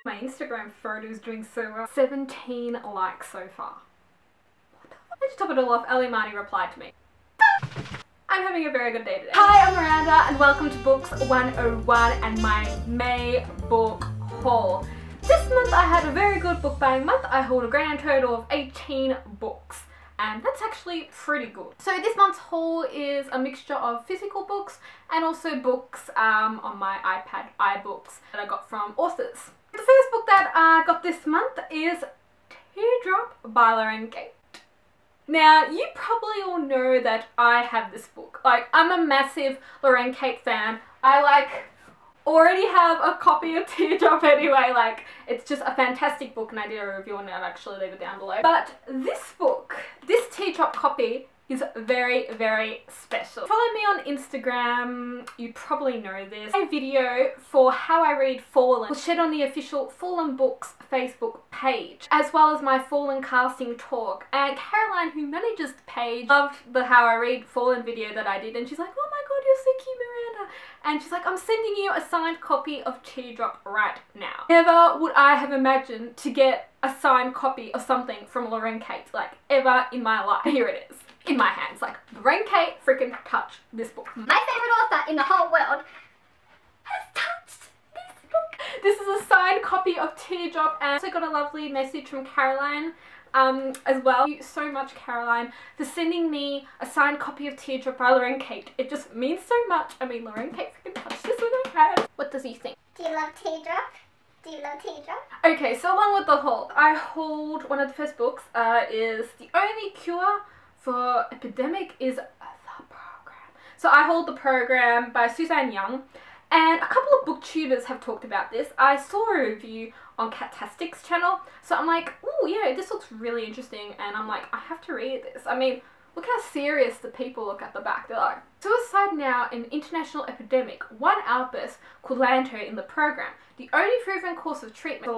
My Instagram photo is doing so well. 17 likes so far. What the fuck? To top it all off, Ali Marnie replied to me. I'm having a very good day today. Hi, I'm Miranda and welcome to Books 101 and my May book haul. This month I had a very good book buying month. I hauled a grand total of 18 books. And that's actually pretty good. So this month's haul is a mixture of physical books and also books on my iPad iBooks that I got from authors. The first book that I got this month is Teardrop by Lauren Kate. Now, you probably all know that I have this book. Like, I'm a massive Lauren Kate fan. I already have a copy of Teardrop anyway. Like, it's just a fantastic book and I did a review on it. I'll actually leave it down below. But this book, this Teardrop copy is very, very special. Follow me on Instagram, you probably know this. A video for how I read Fallen was shared on the official Fallen Books Facebook page, as well as my Fallen casting talk. And Caroline, who manages the page, loved the How I Read Fallen video that I did, and she's like, oh my god, you're so cute, Miranda. And she's like, I'm sending you a signed copy of Teardrop right now. Never would I have imagined to get a signed copy of something from Lauren Kate, like, ever in my life. Here it is. In my hands. Like, Lauren Kate freaking touched this book. My favourite author in the whole world has touched this book. This is a signed copy of Teardrop, and I also got a lovely message from Caroline as well. Thank you so much, Caroline, for sending me a signed copy of Teardrop by Lauren Kate. It just means so much. I mean, Lauren Kate freaking touched this with her hand. What does he think? Do you love Teardrop? Do you love Teardrop? Okay, so along with the haul, I hauled one of the first books, is The Only Cure for Epidemic is the Program. So I hauled the program by Suzanne Young, and a couple of booktubers have talked about this. I saw a review on Catastic's channel, so I'm like, oh yeah, this looks really interesting, and I'm like, I have to read this. I mean, look how serious the people look at the back. They're like, suicide now, an international epidemic. One outburst could land her in the program. The only proven course of treatment.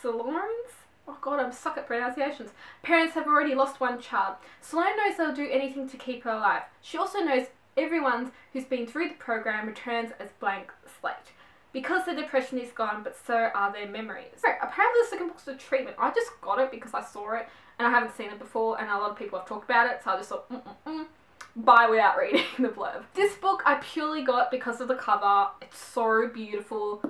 Solans? Oh god, I'm stuck at pronunciations. Parents have already lost one child. Sloane knows they'll do anything to keep her alive. She also knows everyone who's been through the program returns as blank slate. Because the depression is gone, but so are their memories. So, apparently the second book's the treatment. I just got it because I saw it and I haven't seen it before and a lot of people have talked about it, so I just thought, buy without reading the blurb. This book I purely got because of the cover. It's so beautiful.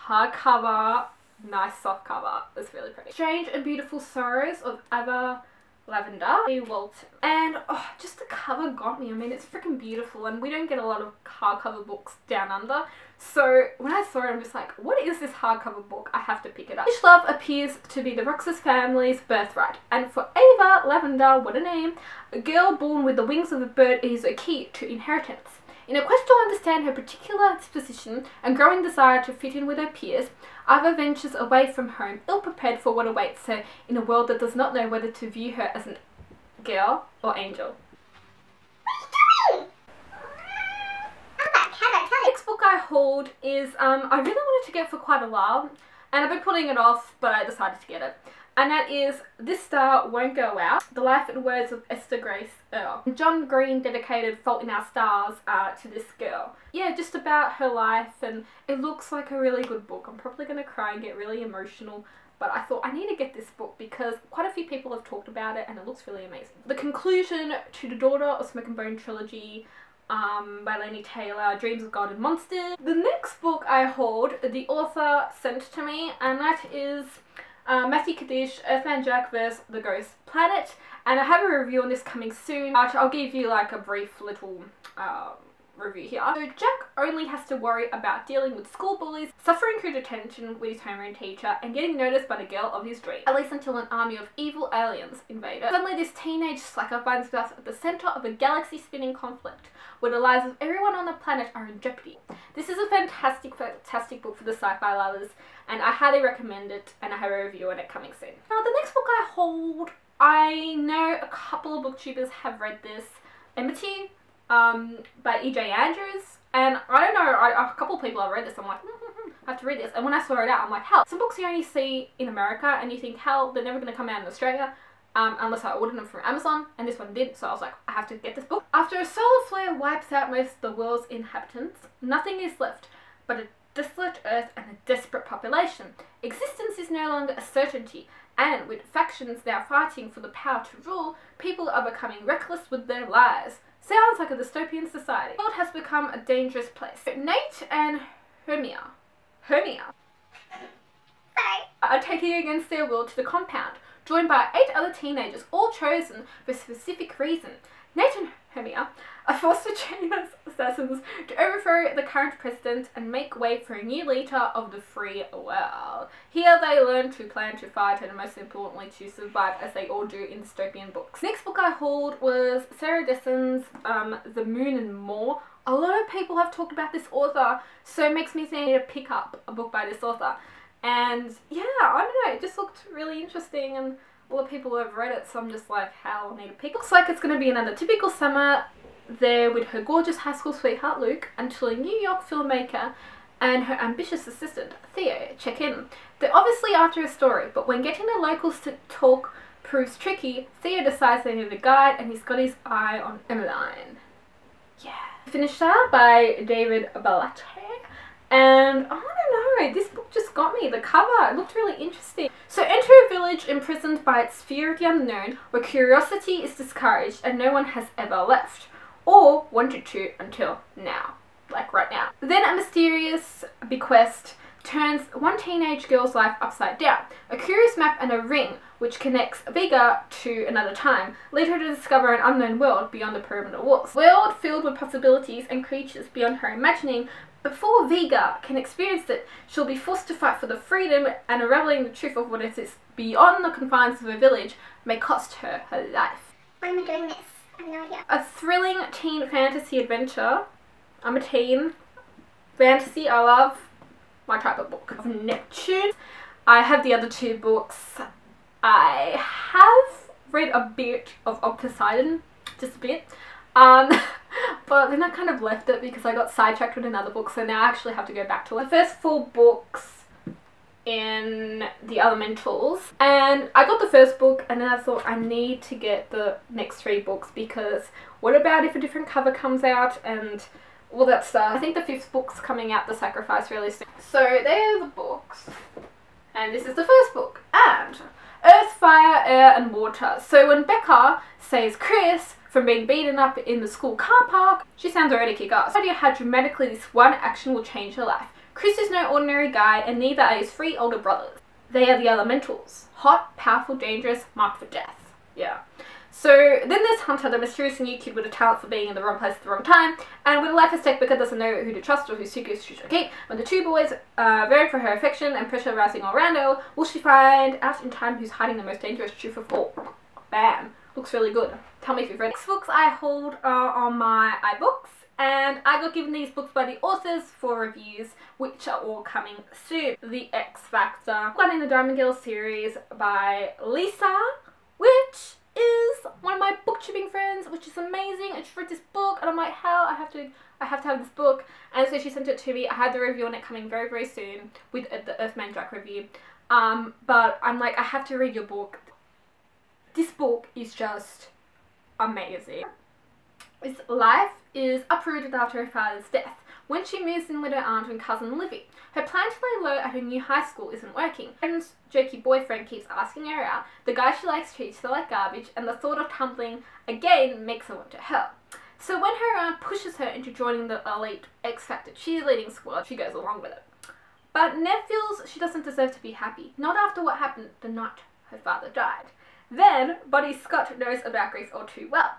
Hardcover. Nice soft cover. It's really pretty. Strange and Beautiful Sorrows of Ava Lavender Walton. And oh, just the cover got me. I mean, it's freaking beautiful and we don't get a lot of hardcover books down under. So when I saw it, I'm just like, what is this hardcover book? I have to pick it up. Each love appears to be the Roxas family's birthright. And for Ava Lavender, what a name, a girl born with the wings of a bird is a key to inheritance. In a quest to understand her particular disposition and growing desire to fit in with her peers, Ava ventures away from home, ill-prepared for what awaits her in a world that does not know whether to view her as a girl or angel. What are you doing? The next book I hauled is, I really wanted to get for quite a while, and I've been putting it off, but I decided to get it. And that is This Star Won't Go Out, The Life and Words of Esther Grace Earle. John Green dedicated Fault in Our Stars to this girl. Yeah, just about her life, and it looks like a really good book. I'm probably going to cry and get really emotional, but I thought I need to get this book because quite a few people have talked about it and it looks really amazing. The conclusion to the Daughter of Smoke and Bone trilogy by Laini Taylor, Dreams of God and Monsters. The next book I hauled, the author sent to me, and that is Matthew Kaddish, Earthman Jack vs. the Ghost Planet, and I have a review on this coming soon. I'll give you like a brief little review here. So Jack only has to worry about dealing with school bullies, suffering through detention with his homeroom teacher, and getting noticed by the girl of his dream. At least until an army of evil aliens invade her. Suddenly this teenage slacker finds himself at the centre of a galaxy-spinning conflict, where the lives of everyone on the planet are in jeopardy. This is a fantastic book for the sci-fi lovers, and I highly recommend it, and I have a review on it coming soon. Now the next book I hold, I know a couple of booktubers have read this, Enmity by E.J. Andrews, and I don't know, a couple of people have read this. I'm like, I have to read this, and when I saw it out, I'm like, hell, some books you only see in America and you think, hell, they're never going to come out in Australia unless I ordered them from Amazon, and this one did, so I was like, I have to get this book. After a solar flare wipes out most of the world's inhabitants, nothing is left but a desolate earth and a desperate puppet population. Existence is no longer a certainty, and with factions now fighting for the power to rule, people are becoming reckless with their lives. Sounds like a dystopian society. The world has become a dangerous place. Nate and Hermia are taking against their will to the compound, joined by 8 other teenagers, all chosen for a specific reason. Nate and Hermia are forced to train as assassins to overthrow the current president and make way for a new leader of the free world. Here they learn to plan, to fight, and most importantly to survive, as they all do in dystopian books. Next book I hauled was Sarah Dessen's The Moon and More. A lot of people have talked about this author, so it makes me think I need to pick up a book by this author. And yeah, I don't know, it just looked really interesting, and a lot of people have read it, so I'm just like, how I need to pick. Looks like it's going to be another typical summer there with her gorgeous high school sweetheart Luke until a New York filmmaker and her ambitious assistant Theo check in. They're obviously after a story, but when getting the locals to talk proves tricky, Theo decides they need a guide, and he's got his eye on Emmeline. Yeah. Finished Up by David Balaté. And I don't know, this book just got me. The cover, it looked really interesting. So enter a village imprisoned by its fear of the unknown, where curiosity is discouraged and no one has ever left, or wanted to until now, like right now. Then a mysterious bequest turns one teenage girl's life upside down. A curious map and a ring which connects Vega to another time lead her to discover an unknown world beyond the perimeter walls. World filled with possibilities and creatures beyond her imagining. Before Vega can experience it, she'll be forced to fight for the freedom, and unraveling the truth of what it is beyond the confines of a village may cost her her life. Why am I doing this? I have no idea. A thrilling teen fantasy adventure. I'm a teen. Fantasy, I love. My type of book. Neptune. I have the other 2 books. I have read a bit of Poseidon, just a bit. But then I kind of left it because I got sidetracked with another book, so now I actually have to go back to it. The first 4 books in the Elementals, and I got the first book and then I thought I need to get the next 3 books, because what about if a different cover comes out and all that stuff. I think the 5th book's coming out, The Sacrifice, really soon. So there are the books, and this is the first book. And Earth, Fire, Air and Water. So when Becca saves Chris from being beaten up in the school car park, she sounds already kick-ass. The idea how dramatically this one action will change her life. Chris is no ordinary guy, and neither are his 3 older brothers. They are the Elementals. Hot, powerful, dangerous, marked for death. Yeah. So then there's Hunter, the mysterious new kid with a talent for being in the wrong place at the wrong time, and with a life at stake, Becca doesn't know who to trust or whose secrets she should keep. When the 2 boys vying for her affection and pressure rising all around her, will she find out in time who's hiding the most dangerous truth of all? Bam. Looks really good. Tell me if you've read it. Next books I hold on my iBooks, and I got given these books by the authors for reviews, which are all coming soon. The X Factor, one in the Diamond Girl series by Lisa, which is one of my booktubbing friends, which is amazing. And she read this book and I'm like, hell, I have to have this book. And so she sent it to me. I had the review on it coming very, very soon with the EARTHMAN Jack review. But I'm like, I have to read your book. This book is just amazing. His life is uprooted after her father's death, when she moves in with her aunt and cousin Livy. Her plan to lay low at her new high school isn't working. Her jerky boyfriend keeps asking her out, the guy she likes treats her like garbage, and the thought of tumbling again makes her want to help. So when her aunt pushes her into joining the elite X Factor cheerleading squad, she goes along with it. But Nev feels she doesn't deserve to be happy, not after what happened the night her father died. Then Buddy Scott knows about grief all too well.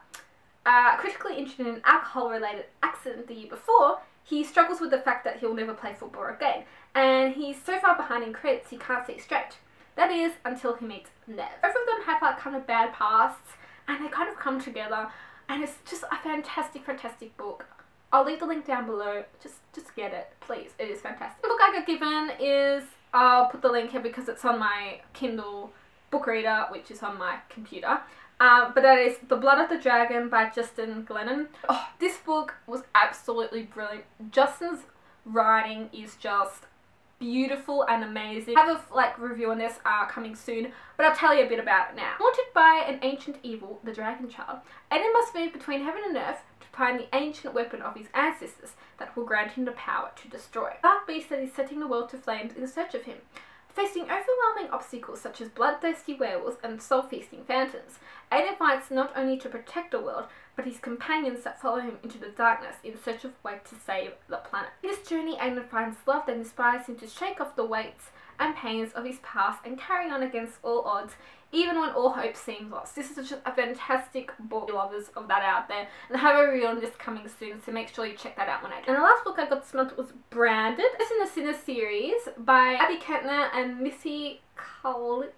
Critically injured in an alcohol-related accident the year before, he struggles with the fact that he'll never play football again, and he's so far behind in credits he can't see straight. That is, until he meets Nev. Both of them have like kind of bad pasts, and they kind of come together, and it's just a fantastic, fantastic book. I'll leave the link down below. Just get it, please. It is fantastic. The book I got given is, I'll put the link here because it's on my Kindle book reader, which is on my computer. But that is The Blood of the Dragon by Justin Glennon. Oh, this book was absolutely brilliant. Justin's writing is just beautiful and amazing. I have a review on this coming soon, but I'll tell you a bit about it now. Haunted by an ancient evil, the Dragon Child, Aiden must move between heaven and earth to find the ancient weapon of his ancestors that will grant him the power to destroy. The dark beast that is setting the world to flames in search of him. Facing overwhelming obstacles such as bloodthirsty werewolves and soul-feasting phantoms, Aiden fights not only to protect the world, but his companions that follow him into the darkness in search of ways to save the planet. In this journey, Aiden finds love that inspires him to shake off the weights and pains of his past and carry on against all odds, even when all hope seems lost. This is just a fantastic book. Lovers of that out there, and I have a review on this coming soon, so make sure you check that out when I do. And the last book I got this month was Branded. It's in the Sinner series by Abby Kentner and Missy Kalicki.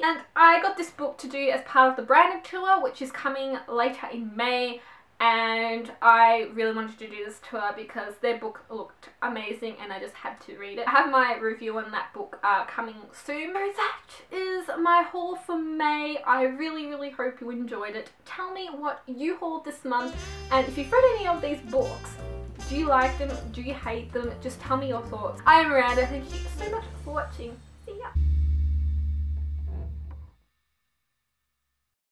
And I got this book to do as part of the Branded tour, which is coming later in May. And I really wanted to do this tour because their book looked amazing and I just had to read it. I have my review on that book coming soon. So that is my haul for May. I really hope you enjoyed it. Tell me what you hauled this month, and if you've read any of these books, do you like them? Do you hate them? Just tell me your thoughts. I am Miranda. Thank you so much for watching.